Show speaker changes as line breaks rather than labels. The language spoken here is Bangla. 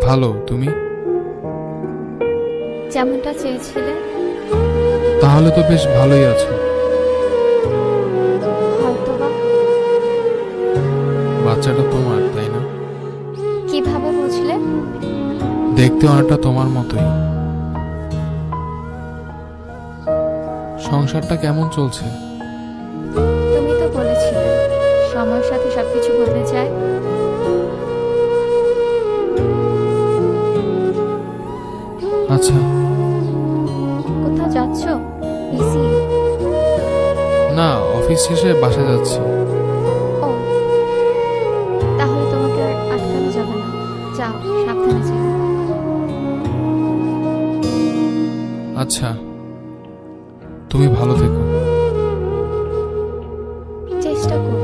ভালো, তুমি?
যেমনটা চেয়েছিলে।
তাহলে তো বেশ ভালোই আছো।
হয়তোবা।
বাচ্চাটা তোমার, তাই না?
কিভাবে বুঝলে?
দেখতে অনেকটা তোমার মতোই। সংসারটা কেমন চলছে?
তুমি তো বলেছিলে সময়ের সাথে সবকিছু বদলে যায়।
আচ্ছা।
কোথাও যাচ্ছ? বিজি?
না, অফিস শেষে বাসায় যাচ্ছি।
ও, তাহলে তোমাকে আর আটকানো যাবে না। যাও, সাবধানে যেও।
আচ্ছা, তুমি ভালো থেকো।
চেষ্টা করো।